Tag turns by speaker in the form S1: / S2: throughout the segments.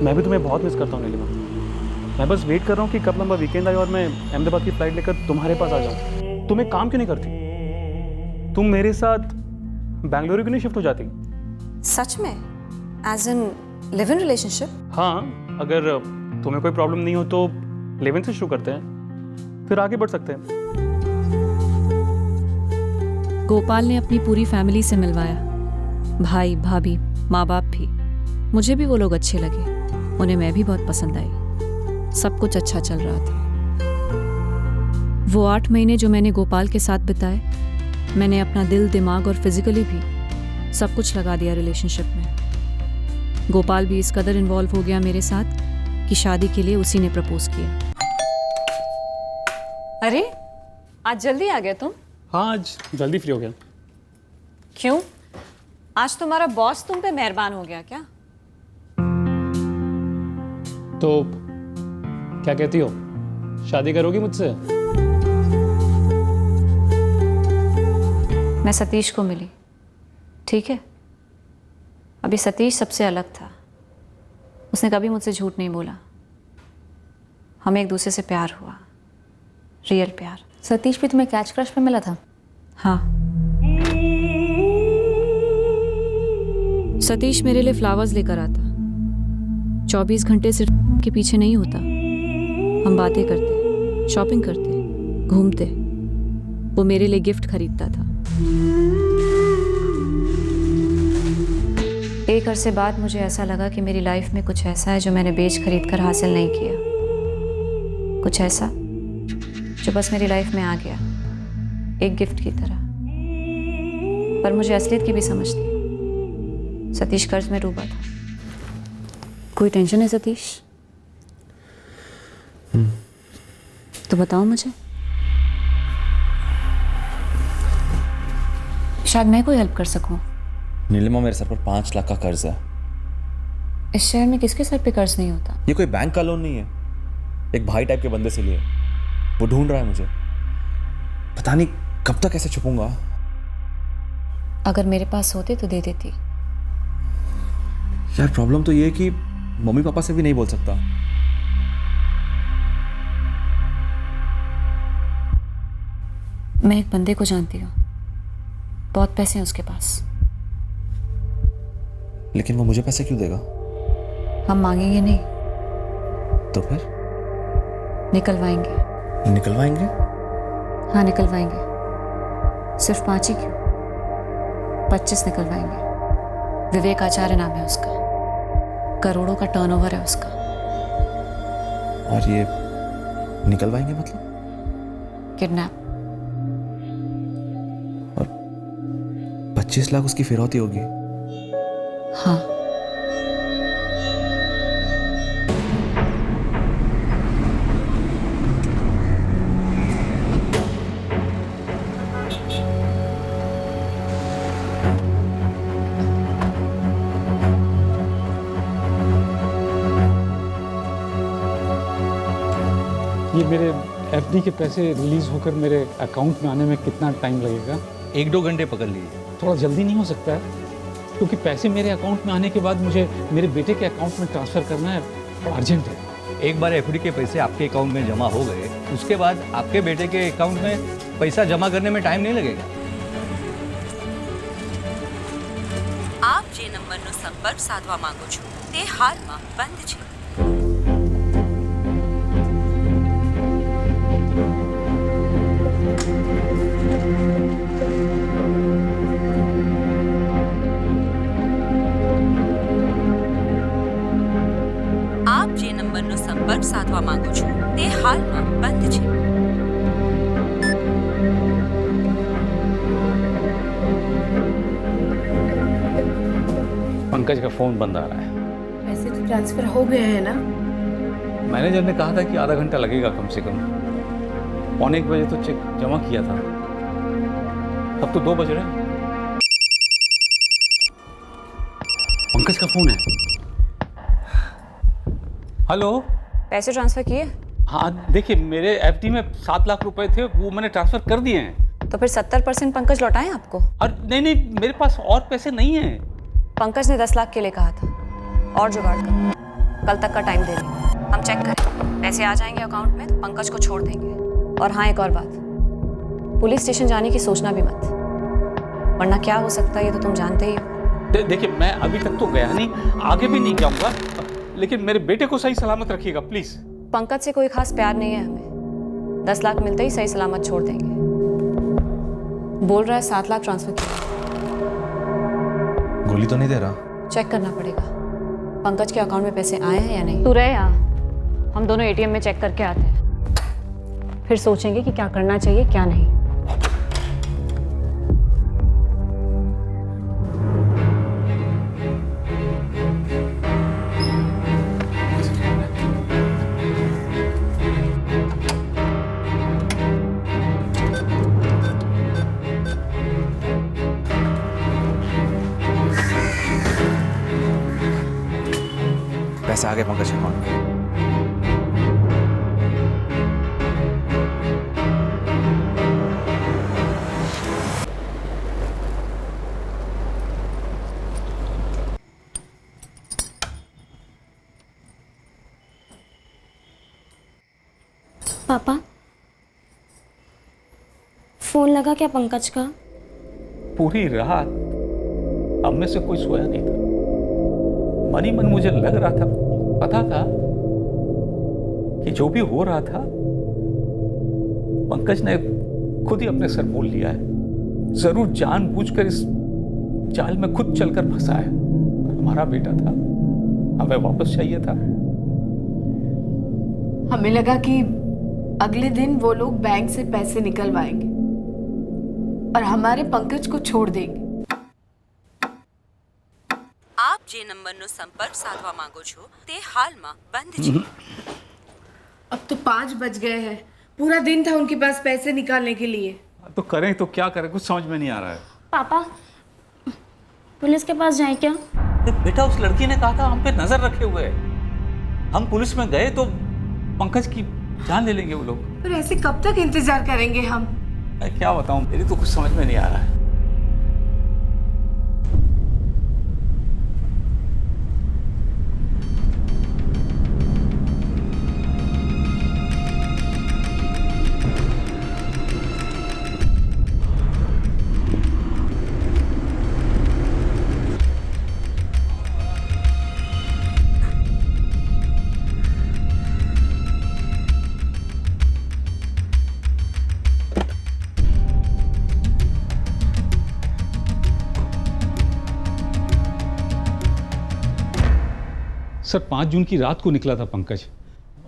S1: मैं भी तुम्हें बहुत मिस करता हूँ नीलिमा। मैं बस वेट कर रहा हूँ कि कब लंबा वीकेंड आए और मैं अहमदाबाद की फ़्लाइट लेकर तुम्हारे पास आ जाऊँ। तुम एक काम क्यों नहीं करती? तुम मेरे साथ बेंगलुरु क्यों नहीं शिफ्ट हो जाती?
S2: सच में? As in live in relationship?
S1: हाँ, अगर तुम्हें कोई प्रॉब्लम नहीं हो तो लिव इन से शुरू करते हैं, फिर आगे बढ़ सकते हैं।
S3: गोपाल ने अपनी पूरी फैमिली से मिलवाया, भाई भाभी माँ बाप भी। मुझे भी वो लोग अच्छे लगे, उन्हें मैं भी बहुत पसंद आई। सब कुछ अच्छा चल रहा था। वो 8 महीने जो मैंने गोपाल के साथ बिताए, मैंने अपना दिल दिमाग और फिजिकली भी सब कुछ लगा दिया रिलेशनशिप में। गोपाल भी इस कदर इन्वॉल्व हो गया मेरे साथ कि शादी के लिए उसी ने प्रपोज किया।
S2: अरे आज जल्दी आ गए तुम?
S1: हाँ, आज जल्दी फ्री हो गया।
S2: क्यों? आज तुम्हारा बॉस तुम पे मेहरबान हो गया क्या?
S1: तो क्या कहती हो, शादी करोगी मुझसे?
S2: मैं सतीश को मिली, ठीक है? अभी सतीश सबसे अलग था। उसने कभी मुझसे झूठ नहीं बोला। हमें एक दूसरे से प्यार हुआ, रियल प्यार।
S4: सतीश भी तुम्हें कैच क्रश पे मिला था?
S2: हाँ।
S3: सतीश मेरे लिए फ्लावर्स लेकर आता। 24 घंटे सिर्फ के पीछे नहीं होता। हम बातें करते, शॉपिंग करते, घूमते। वो मेरे लिए गिफ्ट खरीदता था।
S2: एक अरसे बाद मुझे ऐसा लगा कि मेरी लाइफ में कुछ ऐसा है जो मैंने बेच खरीद कर हासिल नहीं किया। कुछ ऐसा जो बस मेरी लाइफ में आ गया, एक गिफ्ट की तरह। पर मुझे असलियत की भी समझ थी। सतीश कर्ज में डूबा था।
S3: कोई टेंशन है सतीश? तो बताओ मुझे।
S2: शायद मैं कोई हेल्प कर सकूं।
S5: नीलिमा, मेरे सर पर 5 लाख का कर्ज है।
S2: इस शहर में किसके सर पे कर्ज नहीं होता?
S5: ये कोई बैंक का लोन नहीं है, एक भाई टाइप के बंदे से लिए। वो ढूंढ रहा है मुझे, पता नहीं कब तक ऐसे छुपूंगा।
S2: अगर मेरे पास होते तो दे देती।
S5: यार प्रॉब्लम तो ये है कि मम्मी पापा से भी नहीं बोल सकता।
S2: मैं एक बंदे को जानती हूँ, बहुत पैसे हैं उसके पास।
S5: लेकिन वो मुझे पैसे क्यों देगा?
S2: हम मांगेंगे नहीं,
S5: तो फिर
S2: निकलवाएंगे।
S5: निकलवाएंगे?
S2: हाँ निकलवाएंगे। सिर्फ 5 ही क्यों, 25 निकलवाएंगे। विवेक आचार्य नाम है उसका, करोड़ों का टर्नओवर है उसका।
S5: और ये निकलवाएंगे मतलब?
S2: किडनैप।
S5: 25 लाख उसकी फिरौती होगी?
S2: हाँ।
S1: ये मेरे एफडी के पैसे रिलीज होकर मेरे अकाउंट में आने में कितना टाइम लगेगा?
S6: 1-2 घंटे पकड़ लीजिए।
S1: थोड़ा जल्दी नहीं हो सकता है? क्योंकि पैसे मेरे अकाउंट में आने के बाद मुझे मेरे बेटे के अकाउंट में ट्रांसफ़र करना है, और अर्जेंट है।
S6: एक बार एफडी के पैसे आपके अकाउंट में जमा हो गए, उसके बाद आपके बेटे के अकाउंट में पैसा जमा करने में टाइम नहीं लगेगा।
S7: આપ જે નંબરનો સંપર્ક સાધવા માંગો છો તે હાલમાં બંધ છે। આપ જે નંબરનો સંપર્ક સાધવા માંગો છો તે હાલમાં બંધ છે।
S1: पंकज का फ़ोन बंद आ रहा है।
S4: पैसे तो ट्रांसफर हो गए हैं ना?
S1: मैनेजर ने कहा था कि आधा घंटा लगेगा कम से कम। 1:15 बजे तो चेक जमा किया था, अब तो 2 बज रहे हैं। पंकज का फ़ोन है। हेलो।
S2: पैसे ट्रांसफर किए?
S1: हाँ देखिए, मेरे एफडी में 7 लाख रुपए थे, वो मैंने ट्रांसफ़र कर दिए हैं।
S2: तो फिर 70% पंकज लौटाएं आपको?
S1: और नहीं, मेरे पास और पैसे नहीं हैं।
S2: पंकज ने 10 लाख के लिए कहा था, और जुगाड़ करो। कल तक का टाइम दे रही हूँ। हम चेक करें, पैसे आ जाएंगे अकाउंट में तो पंकज को छोड़ देंगे। और हाँ, एक और बात, पुलिस स्टेशन जाने की सोचना भी मत, वरना क्या हो सकता है ये तो तुम जानते ही हो।
S1: देखिए, मैं अभी तक तो गया नहीं, आगे भी नहीं जाऊंगा, लेकिन मेरे बेटे को सही सलामत रखिएगा प्लीज।
S2: पंकज से कोई खास प्यार नहीं है हमें, 10 लाख मिलते ही सही सलामत छोड़ देंगे। बोल रहा है 7 लाख ट्रांसफर किया।
S5: गोली तो नहीं दे रहा?
S2: चेक करना पड़ेगा पंकज के अकाउंट में पैसे आए हैं या नहीं। तू रहे यहाँ, हम दोनों एटीएम में चेक करके आते हैं, फिर सोचेंगे कि क्या करना चाहिए क्या नहीं।
S5: पैसे आ गए पंकज के अकाउंट में।
S8: पापा, फोन लगा क्या पंकज का?
S9: पूरी रात हम में से कोई सोया नहीं था। मन ही मन मुझे लग रहा था, पता था कि जो भी हो रहा था पंकज ने खुद ही अपने सर मोल लिया है। जरूर जानबूझकर इस जाल में खुद चलकर फंसा है। हमारा बेटा था, हमें वापस चाहिए था।
S4: हमें लगा कि अगले दिन वो लोग बैंक से पैसे निकलवाएंगे और हमारे पंकज को छोड़ देंगे।
S7: આપ જે નંબરનો સંપર્ક સાધવા માંગો છો તે હાલમાં બંધ છે।
S4: अब तो 5 बज गए हैं, पूरा दिन था उनके पास पैसे निकालने के लिए।
S9: तो करें तो क्या करें, कुछ समझ में नहीं आ रहा है।
S8: पापा, पुलिस के पास जाए क्या?
S9: बेटा, उस लड़की ने कहा था हम पे नजर रखे हुए है। हम पुलिस में गए तो पंकज की जान ले लेंगे वो लोग।
S4: पर ऐसे कब तक इंतजार करेंगे हम?
S9: मैं क्या बताऊं, मेरी तो कुछ समझ में नहीं आ रहा है।
S10: सर 5 जून की रात को निकला था पंकज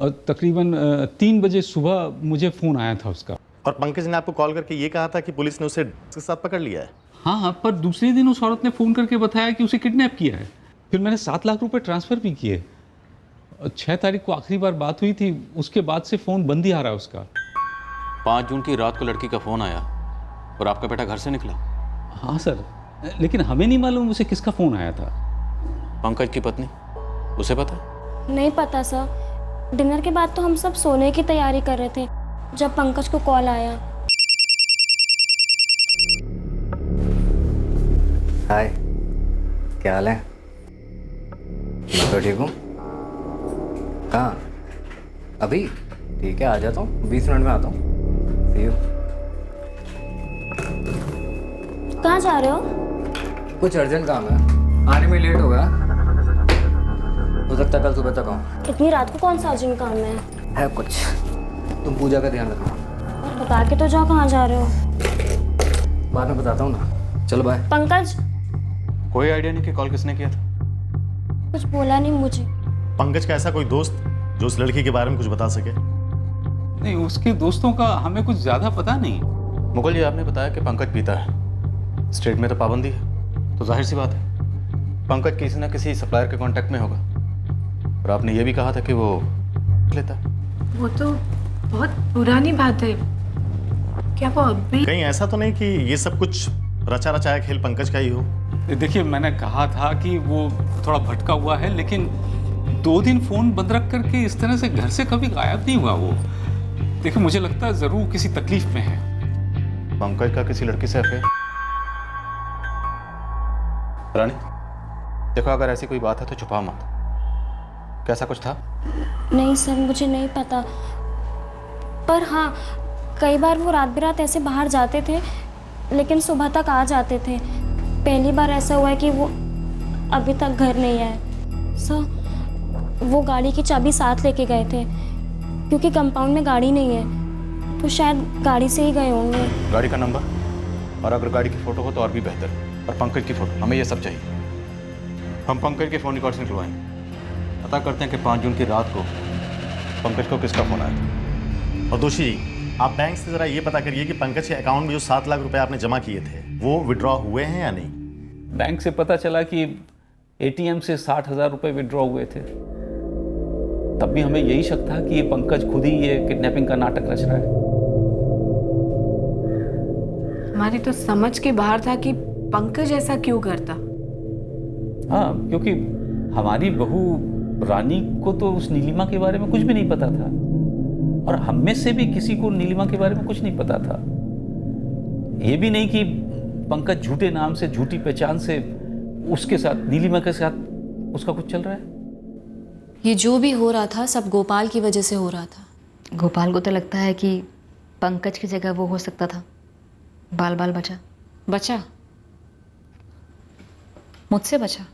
S10: और तकरीबन 3 बजे सुबह मुझे फ़ोन आया था उसका।
S11: और पंकज ने आपको कॉल करके ये कहा था कि पुलिस ने उसे के साथ पकड़ लिया है?
S10: हाँ, पर दूसरे दिन उस औरत ने फ़ोन करके बताया कि उसे किडनैप किया है। फिर मैंने 7 लाख रुपए ट्रांसफ़र भी किए। 6 तारीख को आखिरी बार बात हुई थी, उसके बाद से फ़ोन बंद ही आ रहा है उसका।
S5: 5 जून की रात को लड़की का फ़ोन आया और आपका बेटा घर से निकला?
S10: हाँ सर, लेकिन हमें नहीं मालूम उसे किसका फ़ोन आया था।
S5: पंकज की पत्नी, उसे पता?
S8: नहीं पता सर, डिनर के बाद तो हम सब सोने की तैयारी कर रहे थे जब पंकज को कॉल आया।
S6: हाय, क्या हाल है? मैं तो ठीक हूँ। कहाँ? अभी? ठीक है, आ जाता हूँ, 20 मिनट में आता हूँ। See you।
S8: कहाँ जा रहे हो?
S6: कुछ अर्जेंट काम है, आने में लेट हो गया। हो सकता है कल सुबह तक आऊँ।
S8: इतनी रात को कौन सा अर्जेंट काम है
S6: कुछ। तुम पूजा का ध्यान रखना।
S8: और बता के तो जाओ कहाँ जा रहे हो।
S6: बाद में बताता हूँ ना, चलो बाय।
S8: पंकज,
S5: कोई आइडिया नहीं कि कॉल किसने किया था?
S8: कुछ बोला नहीं मुझे।
S11: पंकज का ऐसा कोई दोस्त जो उस लड़की के बारे में कुछ बता सके?
S10: नहीं, उसके दोस्तों का हमें कुछ ज़्यादा पता नहीं।
S5: मुगल जी, आपने बताया कि पंकज पीता है, स्टेट में तो पाबंदी है, तो जाहिर सी बात है पंकज किसी न किसी सप्लायर के कांटेक्ट में होगा। और आपने ये भी कहा था कि वो लेता।
S4: वो तो बहुत पुरानी बात है, क्या वो अब भी?
S11: कहीं ऐसा तो नहीं कि ये सब कुछ रचा रचाया खेल पंकज का ही हो?
S10: देखिए, मैंने कहा था कि वो थोड़ा भटका हुआ है, लेकिन 2 दिन फ़ोन बंद रख करके इस तरह से घर से कभी गायब नहीं हुआ वो। देखिए, मुझे लगता है ज़रूर किसी तकलीफ में है।
S5: पंकज का किसी लड़की से अफेयर? रानी देखो, अगर ऐसी कोई बात है तो छुपा मत। कैसा कुछ था?
S8: नहीं सर, मुझे नहीं पता। पर हाँ, कई बार वो रात बेरात ऐसे बाहर जाते थे, लेकिन सुबह तक आ जाते थे। पहली बार ऐसा हुआ है कि वो अभी तक घर नहीं आए। सर, वो गाड़ी की चाबी साथ लेके गए थे, क्योंकि कंपाउंड में गाड़ी नहीं है, तो शायद गाड़ी से ही गए होंगे।
S5: गाड़ी का नंबर, और अगर गाड़ी की फ़ोटो हो तो और भी बेहतर, और पंकज की फ़ोटो, हमें ये सब चाहिए। हम पंकज के फ़ोन रिकॉर्ड्स निकलवाएंगे, पता करते हैं कि 5 जून की रात को पंकज को किसका फ़ोन आया था।
S11: और दोषी जी, आप बैंक से ज़रा ये पता करिए कि पंकज के अकाउंट में जो 7 लाख रुपए आपने जमा किए थे वो विड्रॉ हुए हैं या नहीं।
S9: बैंक से पता चला कि एटीएम से 60,000 रुपये विड्रॉ हुए थे। तब भी हमें यही शक था कि ये पंकज खुद ही ये किडनैपिंग का नाटक रच रहा है।
S4: हमारी तो समझ के बाहर था कि पंकज ऐसा क्यों करता।
S9: हाँ, क्योंकि हमारी बहू रानी को तो उस नीलिमा के बारे में कुछ भी नहीं पता था, और हम में से भी किसी को नीलिमा के बारे में कुछ नहीं पता था। ये भी नहीं कि पंकज झूठे नाम से, झूठी पहचान से उसके साथ, नीलिमा के साथ उसका कुछ चल रहा है।
S3: ये जो भी हो रहा था सब गोपाल की वजह से हो रहा था।
S2: गोपाल को तो लगता है कि पंकज की जगह वो हो सकता था। बाल बाल बचा।
S3: बचा?
S2: मुझसे बचा।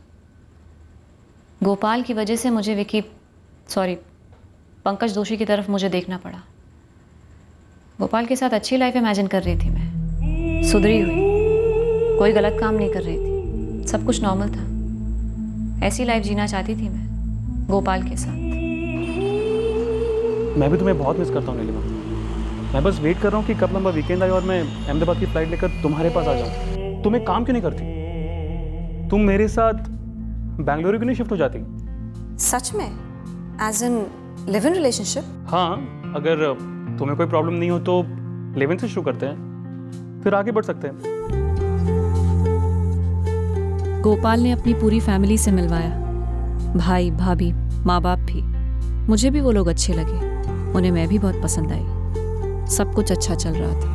S2: गोपाल की वजह से मुझे पंकज दोषी की तरफ मुझे देखना पड़ा। गोपाल के साथ अच्छी लाइफ इमेजिन कर रही थी मैं, सुधरी हुई, कोई गलत काम नहीं कर रही थी, सब कुछ नॉर्मल था। ऐसी लाइफ जीना चाहती थी मैं गोपाल के साथ।
S1: मैं भी तुम्हें बहुत मिस करता हूँ नीलिमा। मैं बस वेट कर रहा हूँ कि कब लंबा वीकेंड आए और मैं अहमदाबाद की फ़्लाइट लेकर तुम्हारे पास आ जाऊँ। तुम एक काम क्यों नहीं करती? तुम मेरे साथ बेंगलुरु क्यों नहीं शिफ्ट हो जाती?
S2: सच में? As in live in relationship?
S1: हाँ, अगर तुम्हें कोई प्रॉब्लम नहीं हो तो लिव इन से शुरू करते हैं, फिर आगे बढ़ सकते हैं।
S3: गोपाल ने अपनी पूरी फैमिली से मिलवाया, भाई भाभी माँ बाप भी। मुझे भी वो लोग अच्छे लगे, उन्हें मैं भी बहुत पसंद आई। सब कुछ अच्छा चल रहा था।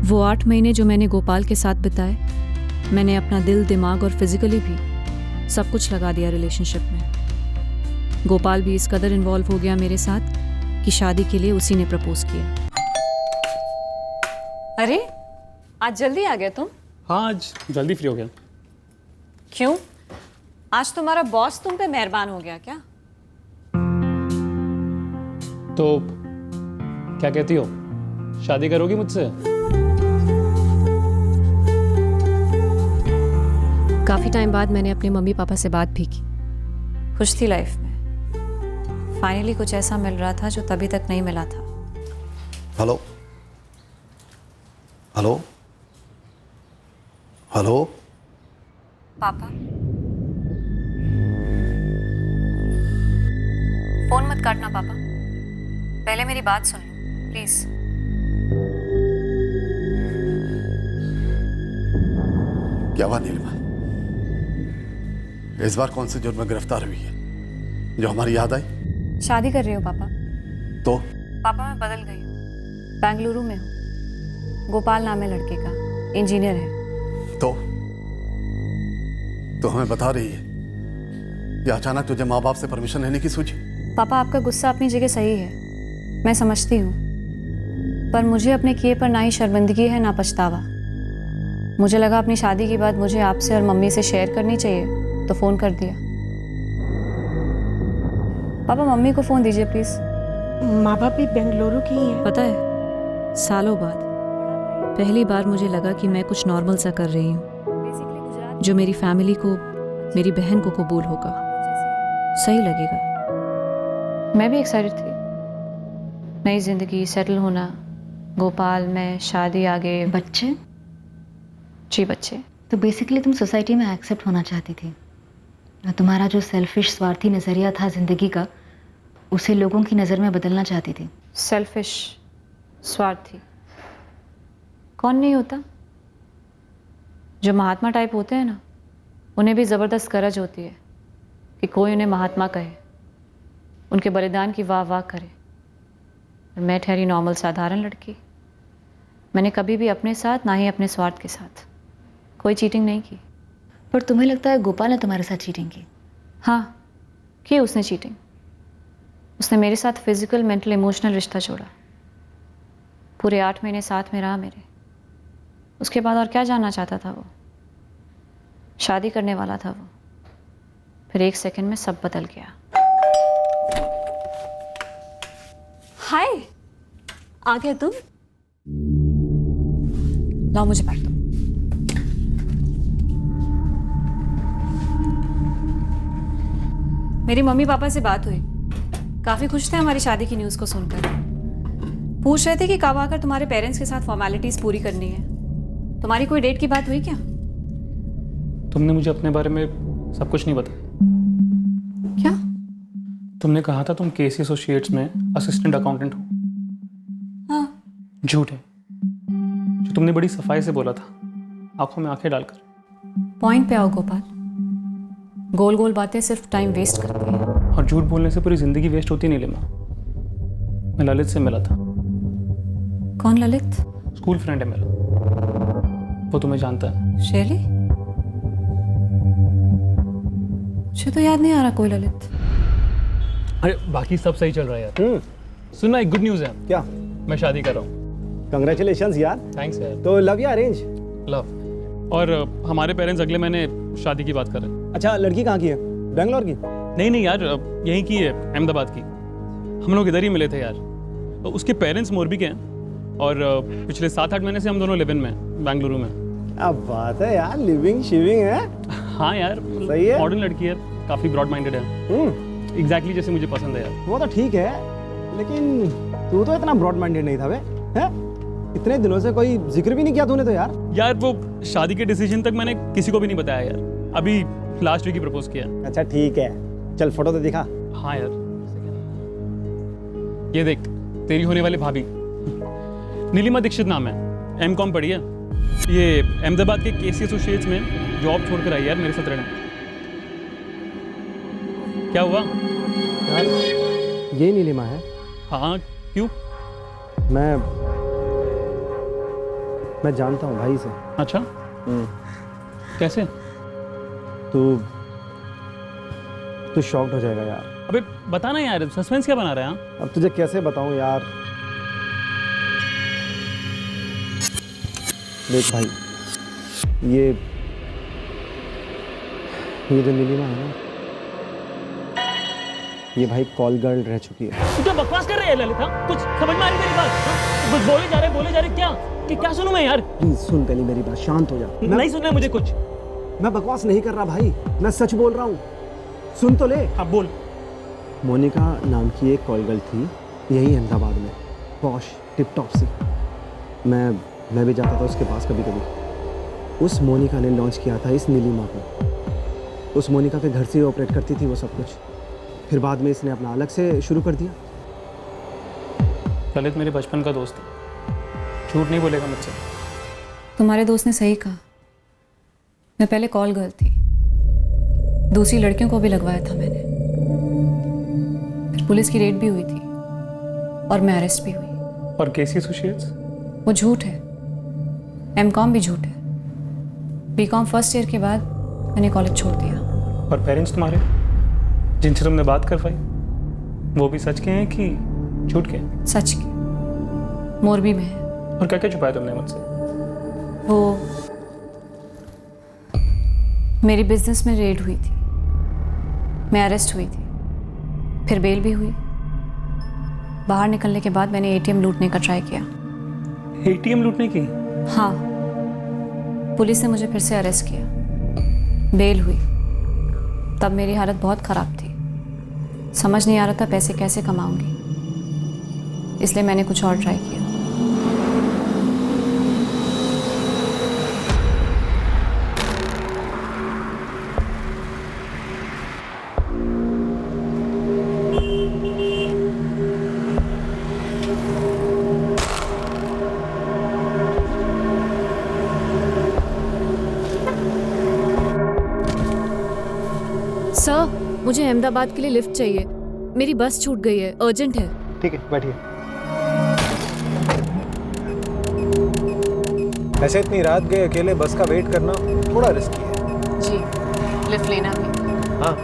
S3: वो 8 महीने जो मैंने गोपाल के साथ बिताए, मैंने अपना दिल, दिमाग और फिजिकली भी सब कुछ लगा दिया रिलेशनशिप में। गोपाल भी इस कदर इन्वॉल्व हो गया मेरे साथ कि शादी के लिए उसी ने प्रपोज किया।
S2: अरे, आज जल्दी आ गया तुम?
S1: हाँ, आज जल्दी फ्री हो गया।
S2: क्यों? आज तुम्हारा बॉस तुम पे मेहरबान हो गया क्या?
S1: तो क्या कहती हो, शादी करोगी मुझसे?
S3: काफ़ी टाइम बाद मैंने अपने मम्मी पापा से बात भी की।
S2: खुश थी लाइफ में, फाइनली कुछ ऐसा मिल रहा था जो तभी तक नहीं मिला था।
S12: हेलो हेलो हेलो
S2: पापा, फोन मत काटना पापा, पहले मेरी बात सुन लो प्लीज।
S12: क्या बात नीलिमा, इस बार कौन से जुर्म में गिरफ्तार हुई है जो हमारी याद आई?
S2: शादी कर रही हो पापा।
S12: तो
S2: पापा मैं बदल गई हूँ, बेंगलुरु में हूँ। गोपाल नाम है लड़के का, इंजीनियर है।
S12: तो हमें बता रही है कि अचानक तुझे माँ बाप से परमिशन लेने की सूझी?
S2: पापा आपका गुस्सा अपनी जगह सही है, मैं समझती हूँ, पर मुझे अपने किए पर ना ही शर्मिंदगी है ना पछतावा। मुझे लगा अपनी शादी के बाद मुझे आपसे और मम्मी से शेयर करनी चाहिए, तो फ़ोन कर दिया। पापा मम्मी को फ़ोन दीजिए प्लीज़।
S13: माँ बाप भी बेंगलुरु की ही हैं।
S3: पता है, सालों बाद पहली बार मुझे लगा कि मैं कुछ नॉर्मल सा कर रही हूँ, जो मेरी फैमिली को, मेरी बहन को कबूल होगा, सही लगेगा।
S2: मैं भी एक्साइटेड थी, नई ज़िंदगी, सेटल होना, गोपाल, मैं, शादी, आगे
S14: बच्चे।
S2: जी बच्चे।
S14: तो बेसिकली तुम सोसाइटी में एक्सेप्ट होना चाहती थी, और तुम्हारा जो सेल्फिश, स्वार्थी नज़रिया था ज़िंदगी का, उसे लोगों की नज़र में बदलना चाहती थी।
S2: सेल्फिश, स्वार्थी कौन नहीं होता? जो महात्मा टाइप होते हैं ना, उन्हें भी ज़बरदस्त गरज होती है कि कोई उन्हें महात्मा कहे, उनके बलिदान की वाह वाह करे। और मैं ठहरी नॉर्मल साधारण लड़की। मैंने कभी भी अपने साथ, ना ही अपने स्वार्थ के साथ कोई चीटिंग नहीं की।
S14: पर तुम्हें लगता है गोपाल ने तुम्हारे साथ चीटिंग की?
S2: हाँ, की उसने चीटिंग। उसने मेरे साथ फिजिकल, मेंटल, इमोशनल रिश्ता जोड़ा। पूरे 8 महीने साथ में रहा मेरे। उसके बाद और क्या जानना चाहता था वो? शादी करने वाला था वो। फिर 1 सेकंड में सब बदल गया। हाय, आ गए तुम? लाओ मुझे बैठ दो। मेरी मम्मी पापा से बात हुई, काफी खुश थे हमारी शादी की न्यूज़ को सुनकर। पूछ रहे थे कि कब आकर तुम्हारे पेरेंट्स के साथ फॉर्मेलिटीज पूरी करनी है। तुम्हारी कोई डेट की बात हुई क्या?
S1: तुमने मुझे अपने बारे में सब कुछ नहीं बताया।
S2: क्या?
S1: तुमने कहा था तुम केसी एसोसिएट्स में असिस्टेंट अकाउंटेंट हो।
S2: हाँ।
S1: झूठ है जो तुमने बड़ी सफाई से बोला था, आंखों में आंखें डालकर।
S2: पॉइंट पे आओ गोपाल। गोल गोल बातें सिर्फ टाइम वेस्ट करती हैं।
S1: और झूठ बोलने से पूरी जिंदगी वेस्ट होती नहीं नीलिमा। मैं ललित से मिला था।
S2: कौन ललित?
S1: स्कूल फ्रेंड है मेरा, वो तुम्हें जानता है।
S2: शैली? मुझे तो याद नहीं आ रहा कोई ललित।
S1: अरे बाकी सब सही चल रहा है यार। सुनना, एक गुड न्यूज़ है।
S15: क्या?
S1: मैं शादी कर रहा हूँ।
S15: कंग्रेचुलेशंस यार।
S1: थैंक्स यार।
S15: तो लव या अरेंज?
S1: लव। और हमारे पेरेंट्स अगले महीने शादी की बात कर रहे हैं।
S15: अच्छा, लड़की कहाँ की है? बेंगलोर की?
S1: नहीं यार, यहीं की है, अहमदाबाद की। हम लोग इधर ही मिले थे यार। तो उसके पेरेंट्स मोरबी के हैं और पिछले 7-8 महीने से हम दोनों लिव इन में, बेंगलुरु में।
S15: अब बात है यार, लिविंग शिविंग है।
S1: हाँ यार,
S15: सही है।
S1: मॉडर्न लड़की है, काफ़ी ब्रॉड माइंडेड है। एग्जैक्टली जैसे मुझे पसंद है यार।
S15: वो तो ठीक है, लेकिन तू तो इतना ब्रॉड माइंडेड नहीं था बे, हैं? इतने दिनों से कोई जिक्र भी नहीं किया तूने तो यार।
S1: यार वो शादी के डिसीजन तक मैंने किसी को भी नहीं बताया यार। अभी लास्ट वीक ही प्रपोज किया।
S15: अच्छा ठीक है, चल फोटो तो दिखा।
S1: हाँ यार, ये देख, तेरी होने वाली भाभी नीलिमा दीक्षित नाम है, M.Com पढ़ी है। ये अहमदाबाद के केसी एसोसिएट्स में जॉब छोड़कर आई यार मेरे साथ रहने। क्या हुआ
S15: यार? ये नीलिमा है?
S1: हाँ, क्यों?
S15: मैं जानता हूँ भाई से।
S1: अच्छा, कैसे?
S15: तू शॉक्ड हो जाएगा यार।
S1: अबे बताना यार, सस्पेंस क्या बना रहा है? हाँ?
S15: अब तुझे कैसे बताऊँ यार। देख भाई, ये जो नीलिमा है ना, ये भाई कॉल गर्ल रह चुकी है।
S1: तू क्या बकवास कर रहे हैं ललित? हाँ? कुछ समझ में आ रही मेरी बात? हाँ? कुछ बोले जा रहे क्या? कि क्या सुनूं मैं यार?
S15: प्लीज सुन पहले मेरी बात, शांत हो जा।
S1: नहीं सुनना है मुझे कुछ।
S15: मैं बकवास नहीं कर रहा भाई, मैं सच बोल रहा हूँ। सुन तो ले।
S1: हाँ बोल।
S15: मोनिका नाम की एक कॉल गर्ल थी यही अहमदाबाद में, पॉश टिप टॉप सी। मैं भी जाता था उसके पास कभी कभी। उस मोनिका ने लॉन्च किया था इस नीलिमा को। उस मोनिका के घर से ही ऑपरेट करती थी वो सब कुछ। फिर बाद में इसने अपना अलग से शुरू कर दिया।
S1: ललित मेरे बचपन का दोस्त है, झूठ नहीं बोलेगा मुझसे।
S2: तुम्हारे दोस्त ने सही कहा। मैं पहले कॉल गर्ल थी, दूसरी लड़कियों को भी लगवाया था मैंने। फिर पुलिस की रेड भी हुई थी और मैं अरेस्ट भी हुई।
S1: और केसी एसोसिएट्स?
S2: वो झूठ है। M.Com भी झूठ है। B.Com फर्स्ट ईयर के बाद मैंने कॉलेज छोड़ दिया।
S1: और पेरेंट्स तुम्हारे जिनसे तुमने बात करवाई, वो भी सच के हैं कि झूठ के?
S2: सच के, मोरबी में है।
S1: और क्या क्या छुपाया तुमने मुझसे?
S2: वो मेरी बिजनेस में रेड हुई थी, मैं अरेस्ट हुई थी, फिर बेल भी हुई। बाहर निकलने के बाद मैंने ATM लूटने का ट्राई किया।
S1: ATM लूटने की?
S2: हाँ, पुलिस ने मुझे फिर से अरेस्ट किया, बेल हुई। तब मेरी हालत बहुत ख़राब थी, समझ नहीं आ रहा था पैसे कैसे कमाऊंगी, इसलिए मैंने कुछ और ट्राई किया।
S3: सर, मुझे अहमदाबाद के लिए लिफ्ट चाहिए। मेरी बस छूट गई है, अर्जेंट है।
S15: ठीक है, बैठिए।
S16: ऐसे इतनी रात गए अकेले बस का वेट करना थोड़ा रिस्की है।
S4: जी, लिफ्ट लेना भी।
S16: हाँ,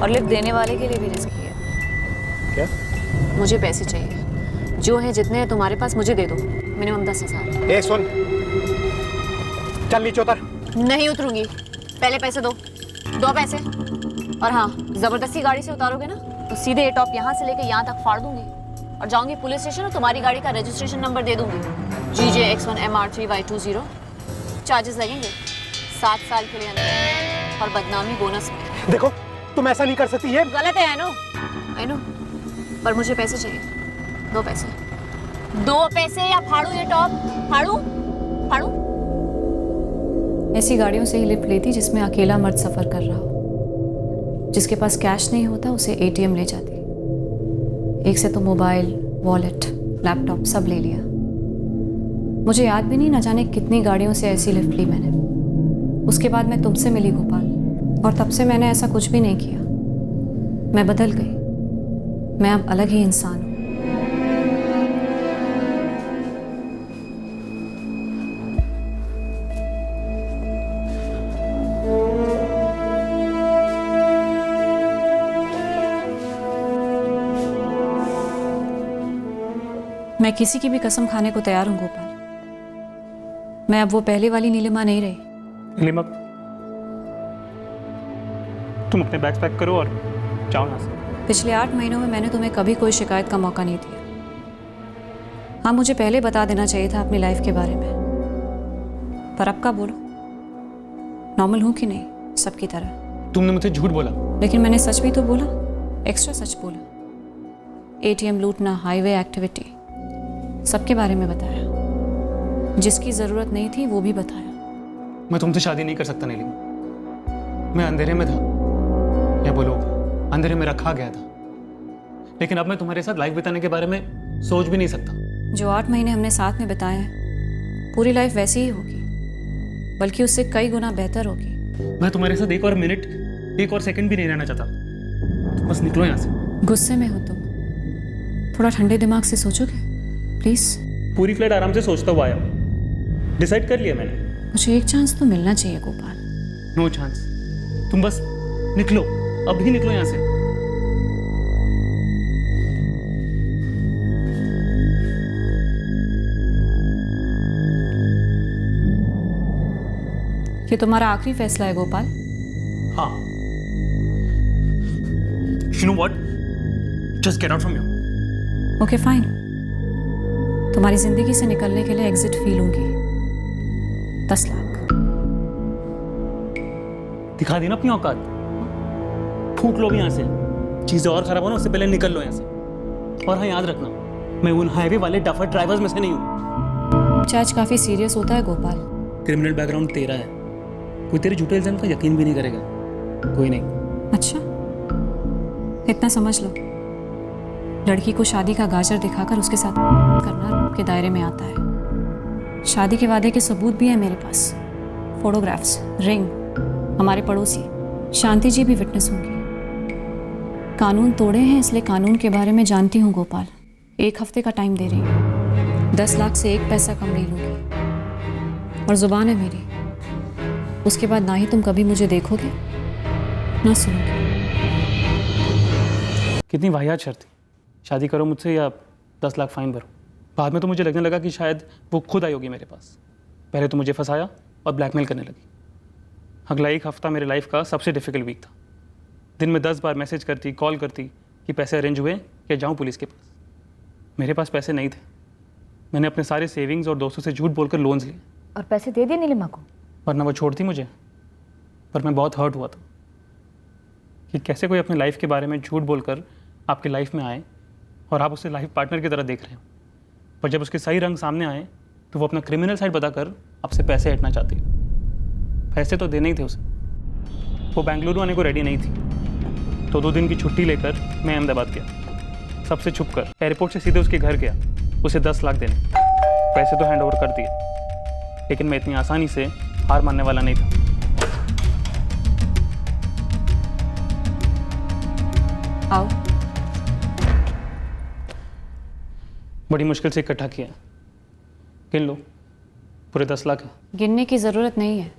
S2: और लिफ्ट देने वाले के लिए भी रिस्की है।
S1: क्या?
S2: मुझे पैसे चाहिए, जो है जितने हैं तुम्हारे पास मुझे दे दो, मिनिमम 10,000।
S15: ए सुन, चल नीचे उतर।
S2: नहीं उतरूंगी, पहले पैसे दो। 2 पैसे। और हाँ, जबरदस्ती गाड़ी से उतारोगे ना तो सीधे ये टॉप यहाँ से लेके यहाँ तक फाड़ दूंगी और जाऊंगी पुलिस स्टेशन और तुम्हारी गाड़ी का रजिस्ट्रेशन नंबर दे दूंगी, GJX1MR3Y20। चार्जेस लगेंगे 7 साल के लिए अंदर और बदनामी बोनस में।
S15: देखो तुम ऐसा नहीं कर सकती, ये
S2: गलत है। आई नो, पर मुझे पैसे चाहिए। 2 पैसे। 2 पैसे या फाड़ू ये टॉप, फाड़ू फाड़ू। ऐसी गाड़ियों से ही लिफ्ट लेती जिसमें अकेला मर्द सफर कर रहा हो। जिसके पास कैश नहीं होता उसे ATM ले जाती। एक से तो मोबाइल, वॉलेट, लैपटॉप सब ले लिया। मुझे याद भी नहीं, न जाने कितनी गाड़ियों से ऐसी लिफ्ट ली मैंने। उसके बाद मैं तुमसे मिली गोपाल, और तब से मैंने ऐसा कुछ भी नहीं किया। मैं बदल गई, मैं अब अलग ही इंसान हूँ। मैं किसी की भी कसम खाने को तैयार हूँ गोपाल। मैं अब वो पहले वाली नीलिमा नहीं रही।
S1: नीलिमा, तुम अपने बैग्स पैक करो और जाओ यहाँ से।
S2: पिछले 8 महीनों में मैंने तुम्हें कभी कोई शिकायत का मौका नहीं दिया। हाँ, मुझे पहले बता देना चाहिए था अपनी लाइफ के बारे में। पर अब का बोलो, नॉर्मल हूँ कि नहीं सबकी तरह?
S1: तुमने मुझे झूठ बोला।
S2: लेकिन मैंने सच भी तो बोला, एक्स्ट्रा सच बोला। ATM लूटना, हाईवे एक्टिविटी, सबके बारे में बताया। जिसकी जरूरत नहीं थी वो भी बताया।
S1: मैं तुमसे शादी नहीं कर सकता नीलिमा। मैं अंधेरे में था, या बोलो अंधेरे में रखा गया था। लेकिन अब मैं तुम्हारे साथ लाइफ बिताने के बारे में सोच भी नहीं सकता।
S2: जो 8 महीने हमने साथ में बिताए हैं, पूरी लाइफ वैसी ही होगी, बल्कि उससे कई गुना बेहतर होगी।
S1: मैं तुम्हारे साथ एक और मिनट, एक और सेकंड भी नहीं रहना चाहता। तो बस निकलो यहाँ से।
S2: गुस्से में हो तुम? थोड़ा ठंडे दिमाग से सोचोगे प्लीज?
S1: पूरी फ्लाइट आराम से सोचता हुआ आया हूँ। डिसाइड कर लिया मैंने।
S2: मुझे एक चांस तो मिलना चाहिए गोपाल।
S1: No chance. तुम बस निकलो, अभी निकलो यहाँ से।
S2: ये तुम्हारा आखिरी फैसला है गोपाल?
S1: हाँ। You know what? Just get out from here.
S2: Okay fine. तुम्हारी जिंदगी से निकलने के लिए एग्जिट फी लूंगी। 10 लाख।
S1: दिखा दी ना अपनी औकात। फूट लो भी यहाँ से। चीजें और खराब हो ना, उससे पहले निकल लो यहाँ से। और हाँ, याद रखना, मैं उन हाईवे वाले डफर ड्राइवर्स में से नहीं हूँ।
S2: चार्ज काफी सीरियस होता है गोपाल।
S1: क्रिमिनल बैकग्राउंड तेरा है, कोई तेरे झूठे इल्जाम का यकीन भी नहीं करेगा। कोई नहीं।
S2: अच्छा, इतना समझ लो। लड़की को शादी का गाजर दिखाकर उसके साथ करना के दायरे में आता है। शादी के वादे के सबूत भी है मेरे पास, फोटोग्राफ्स, रिंग। हमारे पड़ोसी शांति जी भी विटनेस होंगी। कानून तोड़े हैं, इसलिए कानून के बारे में जानती हूँ गोपाल। 1 हफ्ते का टाइम दे रही हूँ। 10 लाख से 1 पैसा कम नहीं लूंगी। और जुबान है मेरी, उसके बाद ना ही तुम कभी मुझे देखोगे ना सुनोगे।
S1: कितनी वाहियात शर्त थी। शादी करो मुझसे या 10 लाख फाइन भरो। बाद में तो मुझे लगने लगा कि शायद वो खुद आई होगी मेरे पास। पहले तो मुझे फंसाया और ब्लैकमेल करने लगी। अगला 1 हफ्ता मेरे लाइफ का सबसे डिफिकल्ट वीक था। दिन में 10 बार मैसेज करती, कॉल करती कि पैसे अरेंज हुए या जाऊँ पुलिस के पास। मेरे पास पैसे नहीं थे। मैंने अपने सारे सेविंग्स और दोस्तों से झूठ बोलकर लोन्स लिए।
S14: और पैसे दे दिए नीलिमा को?
S1: वरना वो छोड़ती मुझे। पर मैं बहुत हर्ट हुआ था कि कैसे कोई अपने लाइफ के बारे में झूठ बोलकर आपकी लाइफ में आए और आप उसे लाइफ पार्टनर की तरह देख रहे हो। पर जब उसके सही रंग सामने आए तो वो अपना क्रिमिनल साइड बताकर आपसे पैसे हटना चाहती है। पैसे तो देने ही थे उसे। वो बेंगलुरु आने को रेडी नहीं थी, तो 2 दिन की छुट्टी लेकर मैं अहमदाबाद गया। सबसे छुप कर एयरपोर्ट से सीधे उसके घर गया, उसे 10 लाख देने। पैसे तो हैंड ओवर कर दिए, लेकिन मैं इतनी आसानी से हार मानने वाला नहीं था।
S2: आओ।
S1: बड़ी मुश्किल से इकट्ठा किया। गिन लो, पूरे 10 लाख है।
S2: गिनने की ज़रूरत नहीं है,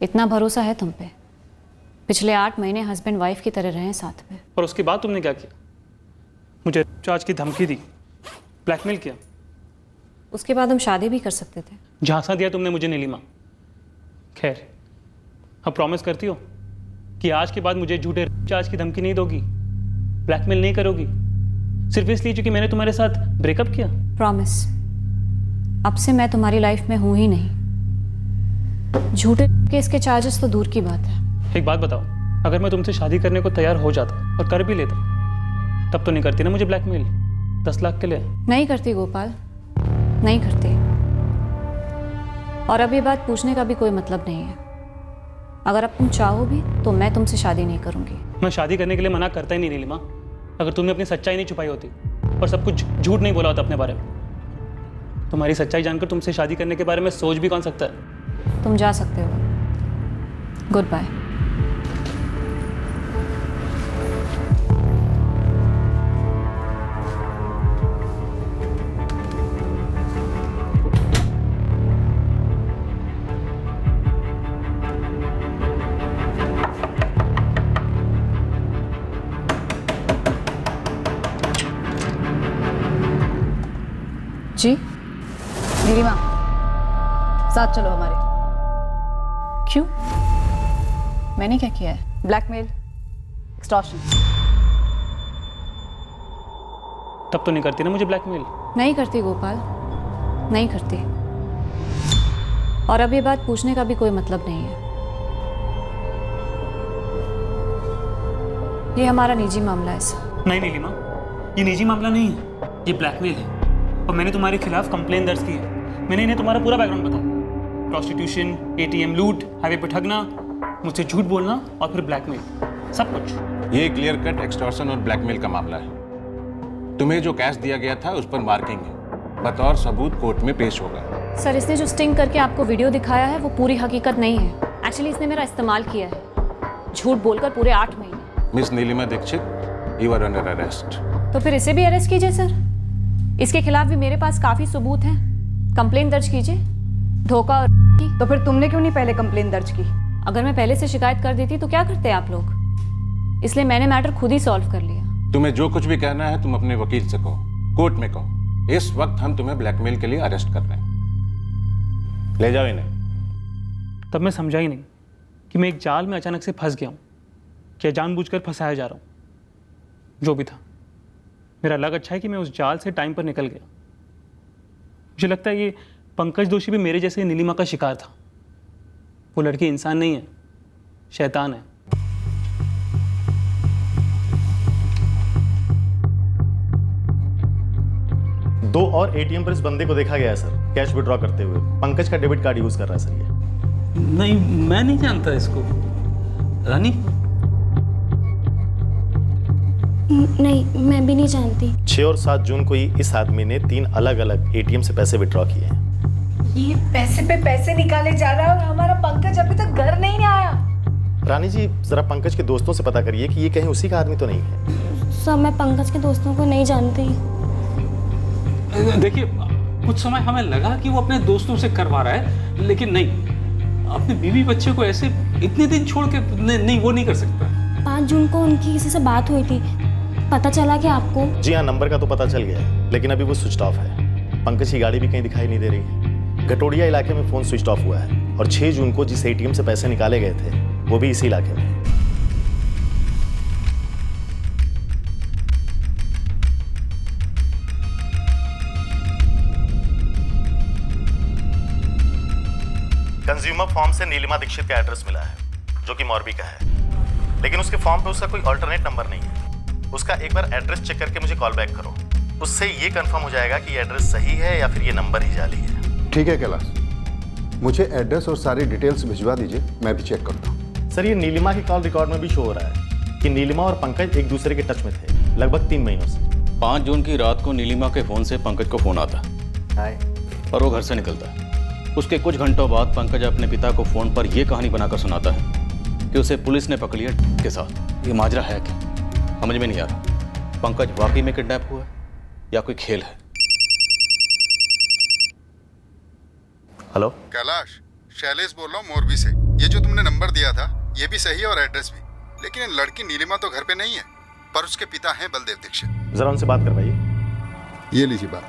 S2: इतना भरोसा है तुम पे। पिछले 8 महीने हस्बैंड वाइफ की तरह रहे साथ में।
S1: और उसके बाद तुमने क्या किया? मुझे चार्ज की धमकी दी, ब्लैकमेल किया।
S2: उसके बाद हम शादी भी कर सकते थे।
S1: झांसा दिया तुमने मुझे नीलिमा। खैर, अब प्रॉमिस करती हो कि आज के बाद मुझे झूठे चार्ज की धमकी नहीं दोगी, ब्लैकमेल नहीं करोगी, सिर्फ इसलिए क्योंकि मैंने तुम्हारे साथ ब्रेकअप किया?
S2: प्रॉमिस। अब से मैं तुम्हारी लाइफ में हूं ही नहीं। झूठे केस के चार्जेस तो दूर की बात है।
S1: एक बात बताओ, अगर मैं तुमसे शादी करने को तैयार हो जाता और कर भी लेता, तब तो नहीं करती ना मुझे ब्लैकमेल 10 लाख के लिए?
S2: नहीं करती गोपाल, नहीं करती। और अब ये बात पूछने का भी कोई मतलब नहीं है। अगर अब तुम चाहो भी तो मैं तुमसे शादी नहीं करूंगी।
S1: मैं शादी करने के लिए मना करता ही नहीं नीलिमा। अगर तुमने अपनी सच्चाई नहीं छुपाई होती और सब कुछ झूठ नहीं बोला होता अपने बारे में, तुम्हारी सच्चाई जानकर तुमसे शादी करने के बारे में सोच भी कौन सकता है?
S2: तुम जा सकते हो। Good bye.
S3: जी नीलिमा, साथ चलो हमारे।
S2: क्यों? मैंने क्या किया है?
S3: Blackmail, extortion.
S1: तब तो नहीं करती ना मुझे ब्लैकमेल? नहीं
S2: करती गोपाल, नहीं करती। और अब ये बात पूछने का भी कोई मतलब नहीं है। ये हमारा निजी मामला है सर।
S1: नहीं नीलिमा, ये निजी मामला नहीं है, ये ब्लैकमेल है। और मैंने तुम्हारे खिलाफ कंप्लेन दर्ज की है। मैंने इन्हें तुम्हारा पूरा बैकग्राउंड बताया, प्रोस्टिट्यूशन, ATM लूट, हाईवे पर ठगना, मुझसे झूठ बोलना और फिर ब्लैकमेल, सब कुछ।
S5: ये क्लियर कट एक्सटॉर्शन और ब्लैकमेल का मामला है। तुम्हें जो कैश दिया गया था उस पर मार्किंग है, बतौर सबूत कोर्ट में पेश होगा।
S2: सर, इसने जो स्टिंग करके आपको वीडियो दिखाया है वो पूरी हकीकत नहीं है। एक्चुअली इसने मेरा इस्तेमाल किया है, झूठ बोलकर पूरे 8 महीने।
S5: Miss Neelima Dikshit, you are under arrest.
S2: तो फिर इसे भी अरेस्ट कीजिए सर। इसके खिलाफ भी मेरे पास काफी सबूत हैं। कंप्लेन दर्ज कीजिए। धोखा और
S3: तो फिर तुमने क्यों नहीं पहले कंप्लेन दर्ज की?
S2: अगर मैं पहले से शिकायत कर देती तो क्या करते आप लोग? इसलिए मैंने मैटर खुद ही सॉल्व कर लिया।
S5: तुम्हें जो कुछ भी कहना है तुम अपने वकील से कहो, कोर्ट में कहो। इस वक्त हम तुम्हें ब्लैकमेल के लिए अरेस्ट कर रहे हैं। ले जाओ इन्हें।
S1: तब मैं समझा ही नहीं कि मैं एक जाल में अचानक से फंस गया हूँ, क्या जानबूझकर फंसाया जा रहा हूँ। जो भी था, मेरा लग अच्छा है कि मैं उस जाल से टाइम पर निकल गया। मुझे लगता है ये पंकज दोषी भी मेरे जैसे नीलिमा का शिकार था। वो लड़की इंसान नहीं है, शैतान है।
S11: दो और ATM पर इस बंदे को देखा गया है सर, कैश विड्रॉ करते हुए। पंकज का डेबिट कार्ड यूज कर रहा है सर ये।
S9: नहीं, मैं नहीं जानता इसको। रानी?
S8: नहीं, मैं भी नहीं जानती।
S11: 6 और 7 जून को ही इस आदमी ने 3 अलग अलग ATM से पैसे विड्रॉ किए हैं।
S4: ये पैसे पे पैसे निकाले जा रहा है और हमारा पंकज अभी तक घर नहीं आया।
S11: रानी जी, जरा पंकज के दोस्तों से पता करिए कि ये कहीं उसी का आदमी तो नहीं है।
S8: सर, मैं पंकज के दोस्तों को नहीं जानती।
S10: देखिए, कुछ समय हमें लगा कि वो अपने दोस्तों से करवा रहा है, लेकिन नहीं, अपने बीवी बच्चे को ऐसे इतने दिन छोड़ के नहीं, वो नहीं कर सकता।
S8: 5 जून को उनकी किसी से बात हुई थी, पता चला कि आपको?
S11: जी हाँ, नंबर का तो पता चल गया है, लेकिन अभी वो स्विच ऑफ है। पंकज की गाड़ी भी कहीं दिखाई नहीं दे रही है। घटोड़िया इलाके में फ़ोन स्विच ऑफ हुआ है और 6 जून को जिस ATM से पैसे निकाले गए थे वो भी इसी इलाके में। कंज्यूमर फॉर्म से नीलिमा दीक्षित का एड्रेस मिला है, जो कि मोरबी का है, लेकिन उसके फॉर्म पे उसका कोई अल्टरनेट नंबर नहीं है। उसका एक बार एड्रेस चेक करके मुझे कॉल बैक करो, उससे ये कंफर्म हो जाएगा कि एड्रेस सही है या फिर ये नंबर ही जाली है।
S12: ठीक है कैलाश, मुझे एड्रेस और सारी डिटेल्स भिजवा दीजिए, मैं भी चेक करता हूँ।
S11: सर, ये नीलिमा की कॉल रिकॉर्ड में भी शो हो रहा है कि नीलिमा और पंकज एक दूसरे के टच में थे लगभग 3 महीनों से।
S5: 5 जून की रात को नीलिमा के फ़ोन से पंकज को फ़ोन आता
S6: हाय,
S5: और वो घर से निकलता है। उसके कुछ घंटों बाद पंकज अपने पिता को फ़ोन पर यह कहानी बनाकर सुनाता है कि उसे पुलिस ने पकड़ लिया के साथ। ये माजरा है क्या, समझ में नहीं आ रहा। पंकज वाकई में किडनैप हुआ या कोई खेल है?
S11: हेलो
S17: कैलाश, शैलेश बोल रहा हूँ मोरबी से। ये जो तुमने नंबर दिया था
S12: ये भी सही है और एड्रेस भी, लेकिन ये लड़की नीलिमा तो घर पे नहीं है, पर उसके पिता हैं बलदेव दीक्षित।
S11: जरा उनसे बात करवाइए।
S12: ये लीजिए बात।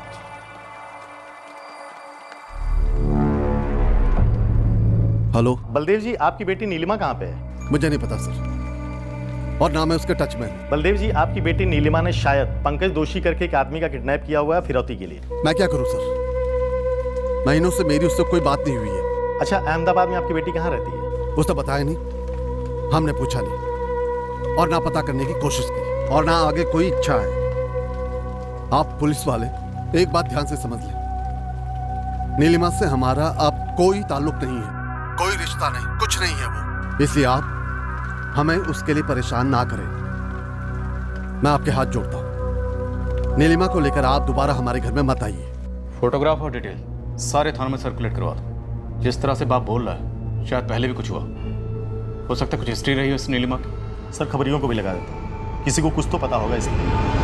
S12: हेलो
S11: बलदेव जी, आपकी बेटी नीलिमा कहाँ पे है?
S12: मुझे नहीं पता सर, और ना मैं उसके टच में हूं।
S11: बलदेव जी, आपकी बेटी नीलिमा ने शायद पंकज दोषी करके एक आदमी का किडनैप किया हुआ है फिरौती के लिए।
S12: मैं क्या करूं सर, महीनों से मेरी उससे कोई बात नहीं हुई है।
S11: अच्छा, अहमदाबाद में आपकी बेटी कहाँ रहती है?
S12: उसने बताया नहीं, हमने पूछा नहीं, और ना पता करने की कोशिश की, और ना आगे कोई इच्छा है। आप पुलिस वाले एक बात ध्यान से समझ लें, नीलिमा से हमारा अब कोई ताल्लुक नहीं है, कोई रिश्ता नहीं, कुछ नहीं है वो। इसलिए आप हमें उसके लिए परेशान ना करें। मैं आपके हाथ जोड़ता हूं, नीलिमा को लेकर आप दोबारा हमारे घर में मत आइए।
S5: फोटोग्राफ और डिटेल सारे थानों में सर्कुलेट करवा दो। जिस तरह से बाप बोल रहा है, शायद पहले भी कुछ हुआ हो सकता है, कुछ हिस्ट्री रही हो इस नीलिमा की।
S11: सर, खबरियों को भी लगा देता हूँ, किसी को कुछ तो पता होगा इसलिए।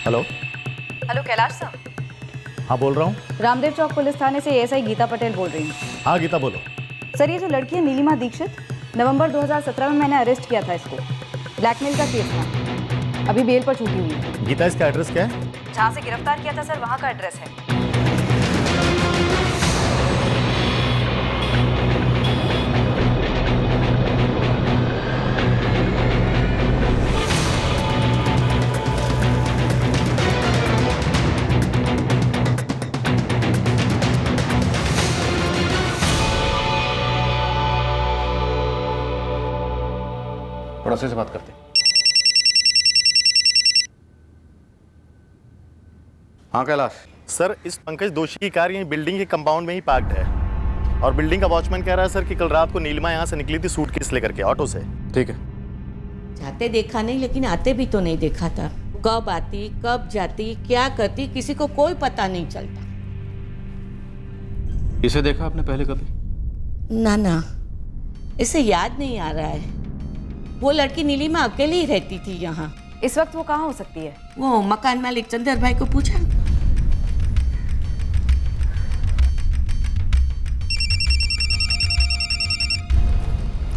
S11: हेलो।
S2: Hello Kailash sir.
S11: हाँ, बोल रहा हूँ।
S2: रामदेव चौक पुलिस थाने से एएसआई गीता पटेल बोल रही हूँ।
S11: हाँ गीता, बोलो।
S2: सर, ये जो लड़की है नीलिमा दीक्षित, नवंबर 2017 में मैंने अरेस्ट किया था इसको। ब्लैकमेल का केस था, अभी बेल पर छूटी हुई है।
S11: गीता, इसका एड्रेस क्या है?
S2: जहाँ से गिरफ्तार किया था सर, वहाँ का एड्रेस है।
S5: पड़ोसी से बात करते। हाँ कैलाश।
S11: सर, इस पंकज दोषी की कार यही बिल्डिंग के कंपाउंड में ही पार्क्ड है, और बिल्डिंग का वॉचमैन कह रहा है सर कि कल रात को नीलिमा यहाँ से निकली थी सूटकेस लेकर के ऑटो से।
S5: ठीक है।
S17: जाते देखा नहीं, लेकिन आते भी तो नहीं देखा था। कब आती, कब जाती, क्या करती, किसी को कोई पता नहीं चलता।
S5: इसे देखा आपने पहले कभी?
S17: ना ना, इसे याद नहीं आ रहा है। वो लड़की नीलिमा अकेली ही रहती थी यहाँ।
S2: इस वक्त वो कहाँ हो सकती है?
S17: वो मकान मालिक चंदर भाई को पूछा?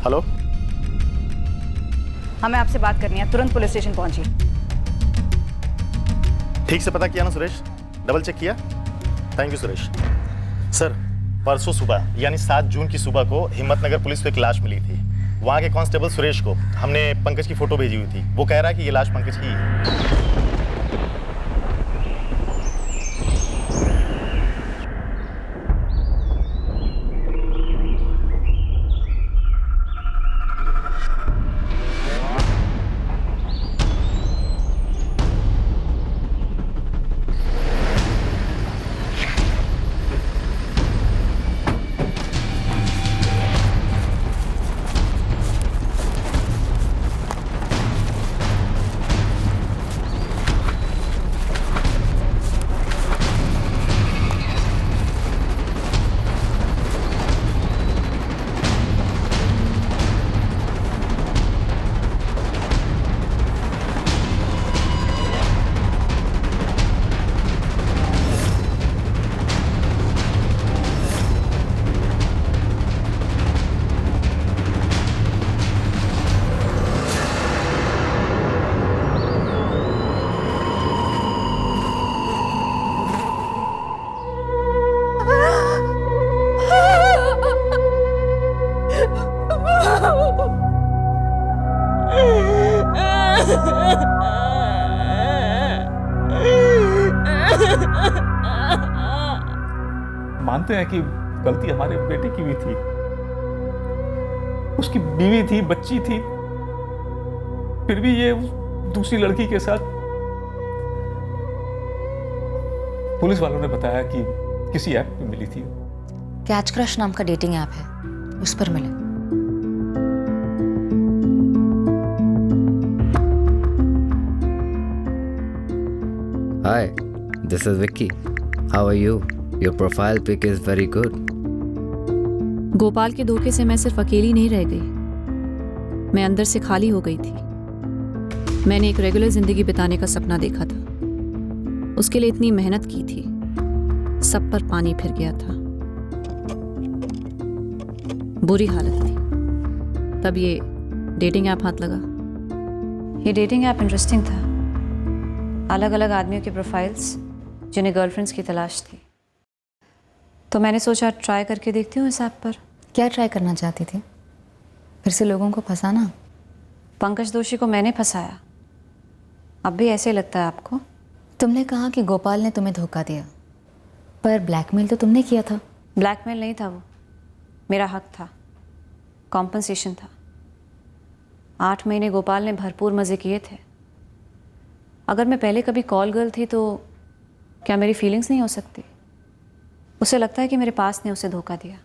S11: हेलो।
S2: हमें आपसे बात करनी है, तुरंत पुलिस स्टेशन पहुंचिए।
S11: ठीक से पता किया ना सुरेश? डबल चेक किया? Thank you Suresh. सर, परसों सुबह यानी 7 जून की सुबह को हिम्मतनगर पुलिस को एक लाश मिली थी। वहाँ के कांस्टेबल सुरेश को हमने पंकज की फोटो भेजी हुई थी। वो कह रहा है कि ये लाश पंकज की है।
S9: मानते हैं कि गलती हमारे बेटे की भी थी, उसकी बीवी थी, बच्ची थी, फिर भी ये दूसरी लड़की के साथ। पुलिस वालों ने बताया कि किसी ऐप पे मिली थी।
S14: कैच क्रश नाम का डेटिंग ऐप है, उस पर मिले।
S6: Hi, this is Vicky. How are you? Your profile pic is very good.
S3: Gopal के धोखे से मैं सिर्फ अकेली नहीं रह गई, मैं अंदर से खाली हो गई थी। मैंने एक रेगुलर जिंदगी बिताने का सपना देखा था, उसके लिए इतनी मेहनत की थी, सब पर पानी फिर गया था। बुरी हालत थी। तब ये डेटिंग ऐप हाथ लगा।
S2: ये डेटिंग ऐप इंटरेस्टिंग था। अलग अलग आदमियों की प्रोफाइल्स जिन्हें गर्लफ्रेंड्स की तलाश थी, तो मैंने सोचा ट्राई करके देखती हूँ इस ऐप पर।
S14: क्या ट्राई करना चाहती थी? फिर से लोगों को फंसाना?
S2: पंकज दोषी को मैंने फंसाया। अब भी ऐसे लगता है आपको?
S14: तुमने कहा कि गोपाल ने तुम्हें धोखा दिया, पर ब्लैकमेल तो तुमने किया था।
S2: ब्लैकमेल नहीं था वो, मेरा हक था, कॉम्पनसेशन था। 8 महीने गोपाल ने भरपूर मज़े किए थे। अगर मैं पहले कभी कॉल गर्ल थी तो क्या मेरी फीलिंग्स नहीं हो सकती? उसे लगता है कि मेरे पास ने उसे धोखा दिया,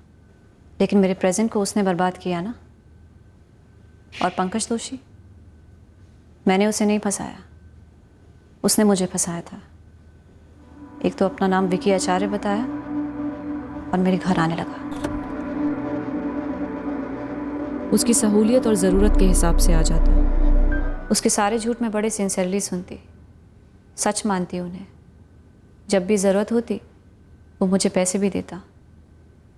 S2: लेकिन मेरे प्रेजेंट को उसने बर्बाद किया ना। और पंकज दोषी, मैंने उसे नहीं फंसाया, उसने मुझे फंसाया था। एक तो अपना नाम विकी आचार्य बताया और मेरे घर आने लगा।
S3: उसकी सहूलियत और ज़रूरत के हिसाब से आ जाता।
S2: उसके सारे झूठ मैं बड़े सिंसियरली सुनती, सच मानती उन्हें। जब भी ज़रूरत होती वो मुझे पैसे भी देता,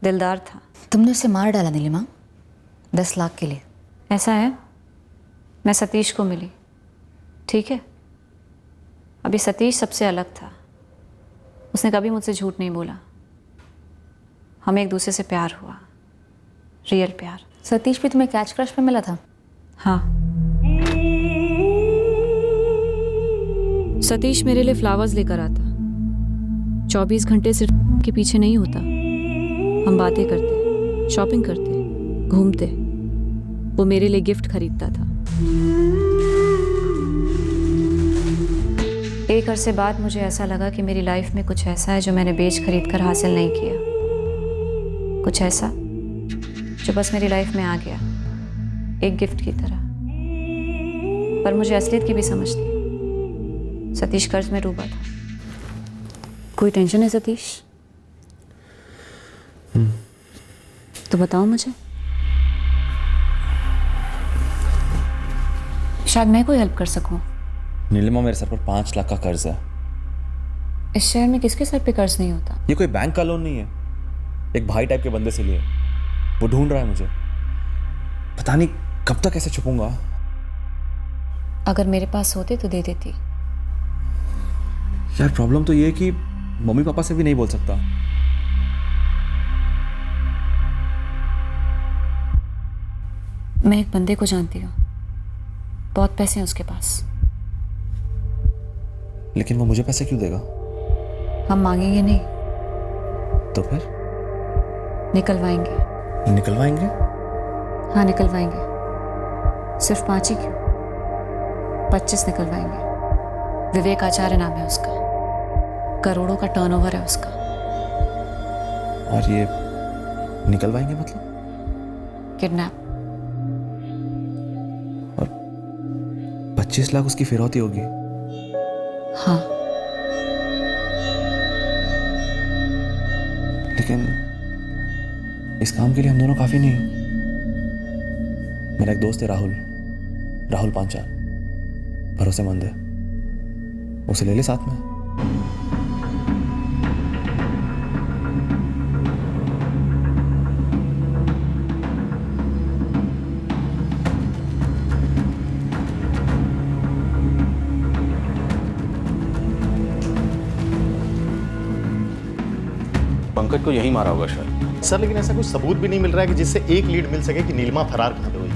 S2: दिलदार था।
S14: तुमने उसे मार डाला नीलिमा, 10 लाख के लिए।
S2: ऐसा है, मैं सतीश को मिली, ठीक है। अभी सतीश सबसे अलग था, उसने कभी मुझसे झूठ नहीं बोला। हमें एक दूसरे से प्यार हुआ, रियल प्यार।
S14: सतीश भी तुम्हें कैच क्रश पे मिला था?
S2: हाँ।
S3: सतीश मेरे लिए फ्लावर्स लेकर आता। 24 घंटे सिर्फ के पीछे नहीं होता। हम बातें करते, शॉपिंग करते, घूमते। वो मेरे लिए गिफ्ट खरीदता था।
S2: एक अरसे बाद मुझे ऐसा लगा कि मेरी लाइफ में कुछ ऐसा है जो मैंने बेच खरीद कर हासिल नहीं किया। कुछ ऐसा जो बस मेरी लाइफ में आ गया, एक गिफ्ट की तरह। पर मुझे असलियत की भी समझ थी। सतीश कर्ज में डूबा था। कोई टेंशन है सतीश? तो बताओ मुझे, शायद मैं कोई हेल्प कर सकूं।
S18: नीलिमा, मेरे सर पर 5 लाख का कर्ज है।
S2: इस शहर में किसके सर पे कर्ज नहीं होता?
S18: ये कोई बैंक का लोन नहीं है, एक भाई टाइप के बंदे से लिए। वो ढूंढ रहा है मुझे, पता नहीं कब तक ऐसे छुपूंगा।
S2: अगर मेरे पास होते तो दे देती।
S18: यार प्रॉब्लम तो ये है कि मम्मी पापा से भी नहीं बोल सकता।
S2: मैं एक बंदे को जानती हूँ, बहुत पैसे हैं उसके पास।
S18: लेकिन वो मुझे पैसे क्यों देगा?
S2: हम मांगेंगे नहीं,
S18: तो फिर
S2: निकलवाएंगे।
S18: निकलवाएंगे?
S2: हाँ निकलवाएंगे। सिर्फ 5 ही क्यों, 25 निकलवाएंगे। विवेक आचार्य नाम है उसका, करोड़ों का टर्नओवर है उसका।
S18: और ये निकलवाएंगे मतलब?
S2: किडनैप।
S18: 25 लाख उसकी फिरौती होगी?
S2: हाँ।
S18: लेकिन इस काम के लिए हम दोनों काफी नहीं। मेरा एक दोस्त है राहुल पांचाल, भरोसेमंद है, उसे ले ले साथ में।
S5: पंकज को यही मारा होगा शायद।
S11: सर लेकिन ऐसा कोई सबूत भी नहीं मिल रहा है कि जिससे एक लीड मिल सके कि नीलिमा फरार कहां पे हुई।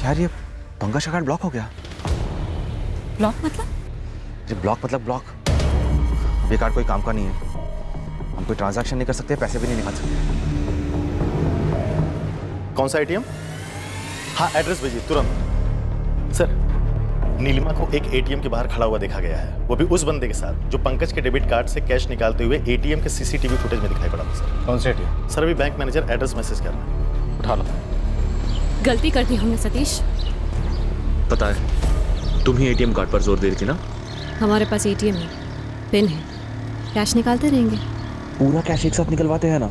S18: यार ये पंकज का कार्ड ब्लॉक हो गया।
S3: ब्लॉक मतलब?
S18: ये ब्लॉक मतलब ब्लॉक। ये कार्ड कोई काम का नहीं है। हम कोई ट्रांजैक्शन नहीं कर सकते, पैसे भी नहीं निकाल सकते।
S11: कौन सा एटीएम? हाँ एड्रेस भेजिए तुरंत। सर, नीलिमा को एक एटीएम के बाहर खड़ा हुआ देखा गया है, वो भी उस बंदे के साथ जो पंकज के डेबिट कार्ड से कैश निकालते हुए एटीएम के सीसीटीवी फुटेज में दिखाई पड़ा था सर।
S16: कौन से एटीएम?
S11: सर अभी बैंक मैनेजर एड्रेस मैसेज कर रहा है, उठा लो।
S3: गलती कर दी हमने सतीश।
S18: पता है, तुम ही एटीएम कार्ड पर जोर दे रही थी ना?
S3: हमारे पास एटीएम है, पिन है, कैश निकालते रहेंगे।
S18: पूरा कैश एक साथ निकलवाते हैं ना,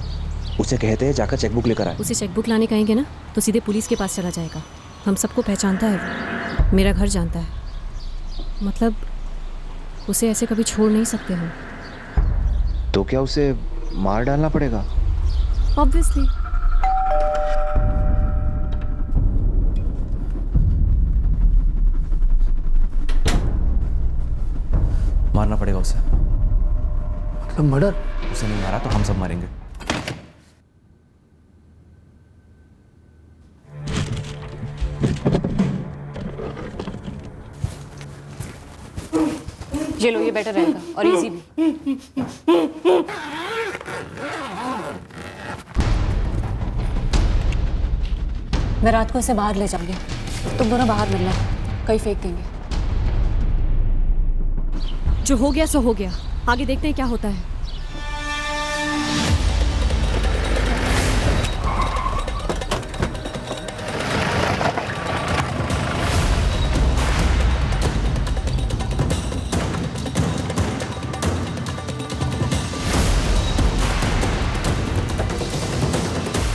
S18: उसे कहते हैं जाकर चेकबुक लेकर आए।
S3: उसे चेकबुक लाने कहेंगे ना तो सीधे पुलिस के पास चला जाएगा। हम सबको पहचानता है वो, मेरा घर जानता है, मतलब उसे ऐसे कभी छोड़ नहीं सकते हम।
S18: तो क्या उसे मार डालना पड़ेगा?
S3: ऑब्वियसली।
S18: मारना पड़ेगा उसे।
S15: मतलब मर्डर?
S18: उसे नहीं मारा तो हम सब मारेंगे।
S2: ये लो, ये बेटर रहेगा और इजी भी। मैं रात को इसे बाहर ले जाऊंगी, तुम दोनों बाहर मिलना, कहीं फेंक देंगे।
S3: जो हो गया सो हो गया, आगे देखते हैं क्या होता है।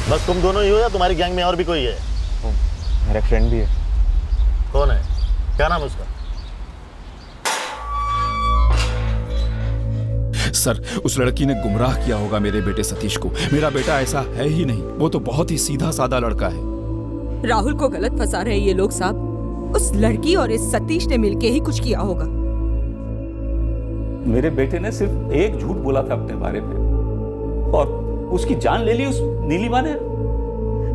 S11: बस तुम दोनों ही हो या तुम्हारी गैंग में और भी कोई है?
S18: मेरा फ्रेंड भी है।
S11: कौन है? क्या नाम है उसका?
S19: सर, उस लड़की ने गुमराह किया होगा मेरे बेटे सतीश को। मेरा बेटा ऐसा है ही नहीं, वो तो बहुत ही सीधा साधा लड़का है।
S7: राहुल को गलत फंसा रहे ये लोग साहब। उस लड़की और इस सतीश ने मिलके ही कुछ किया होगा।
S9: मेरे बेटे ने सिर्फ एक झूठ बोला था अपने बारे में और उसकी जान ले ली उस नीलिमा ने।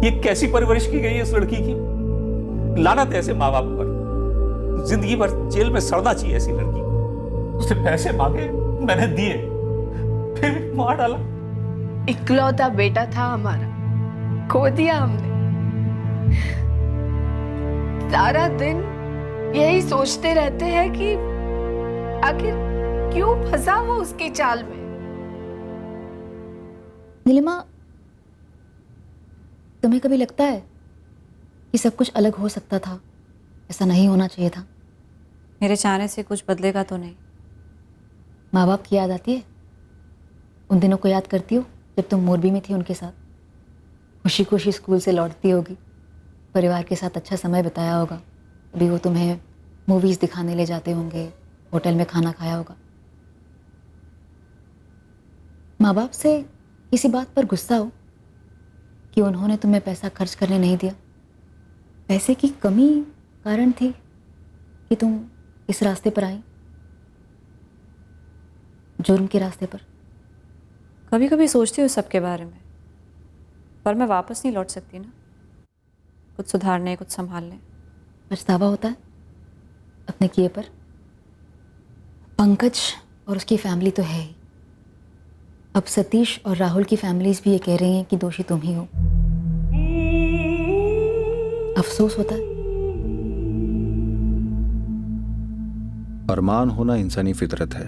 S9: ये कैसी परवरिश की गई है इस लड़की की। लानत है ऐसे माँ बाप पर। जिंदगी भर जेल में सड़ना चाहिए ऐसी लड़की को। उससे पैसे मांगे, मैंने दिए, फिर भी मार डाला।
S4: इकलौता बेटा था हमारा, खो दिया हमने। सारा दिन यही सोचते रहते हैं कि आखिर क्यों फंसा वो उसकी चाल में।
S14: नीलिमा, तुम्हें कभी लगता है कि सब कुछ अलग हो सकता था, ऐसा नहीं होना चाहिए था?
S2: मेरे चाहने से कुछ बदलेगा तो नहीं।
S14: माँ बाप की याद आती है? उन दिनों को याद करती हो जब तुम मोरबी में थी उनके साथ? खुशी खुशी स्कूल से लौटती होगी, परिवार के साथ अच्छा समय बिताया होगा, अभी वो तुम्हें मूवीज़ दिखाने ले जाते होंगे, होटल में खाना खाया होगा। माँ बाप से किसी बात पर गुस्सा हो कि उन्होंने तुम्हें पैसा खर्च करने नहीं दिया? पैसे की कमी कारण थी कि तुम इस रास्ते पर आई, जुर्म के रास्ते पर?
S2: कभी कभी सोचती हूँ सबके बारे में, पर मैं वापस नहीं लौट सकती ना, कुछ सुधारने, कुछ संभालने।
S14: पछतावा होता है अपने किए पर? पंकज और उसकी फैमिली तो है ही, अब सतीश और राहुल की फैमिलीज भी ये कह रही हैं कि दोषी तुम ही हो। अफसोस होता है।
S20: अरमान होना इंसानी फितरत है।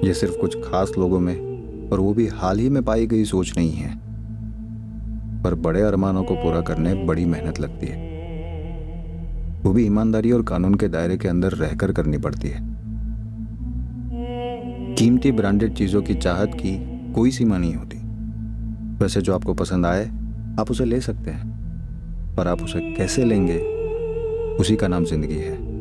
S20: ये सिर्फ कुछ खास लोगों में, और वो भी हाल ही में पाई गई सोच नहीं है। पर बड़े अरमानों को पूरा करने बड़ी मेहनत लगती है, वो भी ईमानदारी और कानून के दायरे के अंदर रहकर करनी पड़ती है। कीमती ब्रांडेड चीजों की चाहत की कोई सीमा नहीं होती। वैसे जो आपको पसंद आए आप उसे ले सकते हैं, पर आप उसे कैसे लेंगे, उसी का नाम जिंदगी है।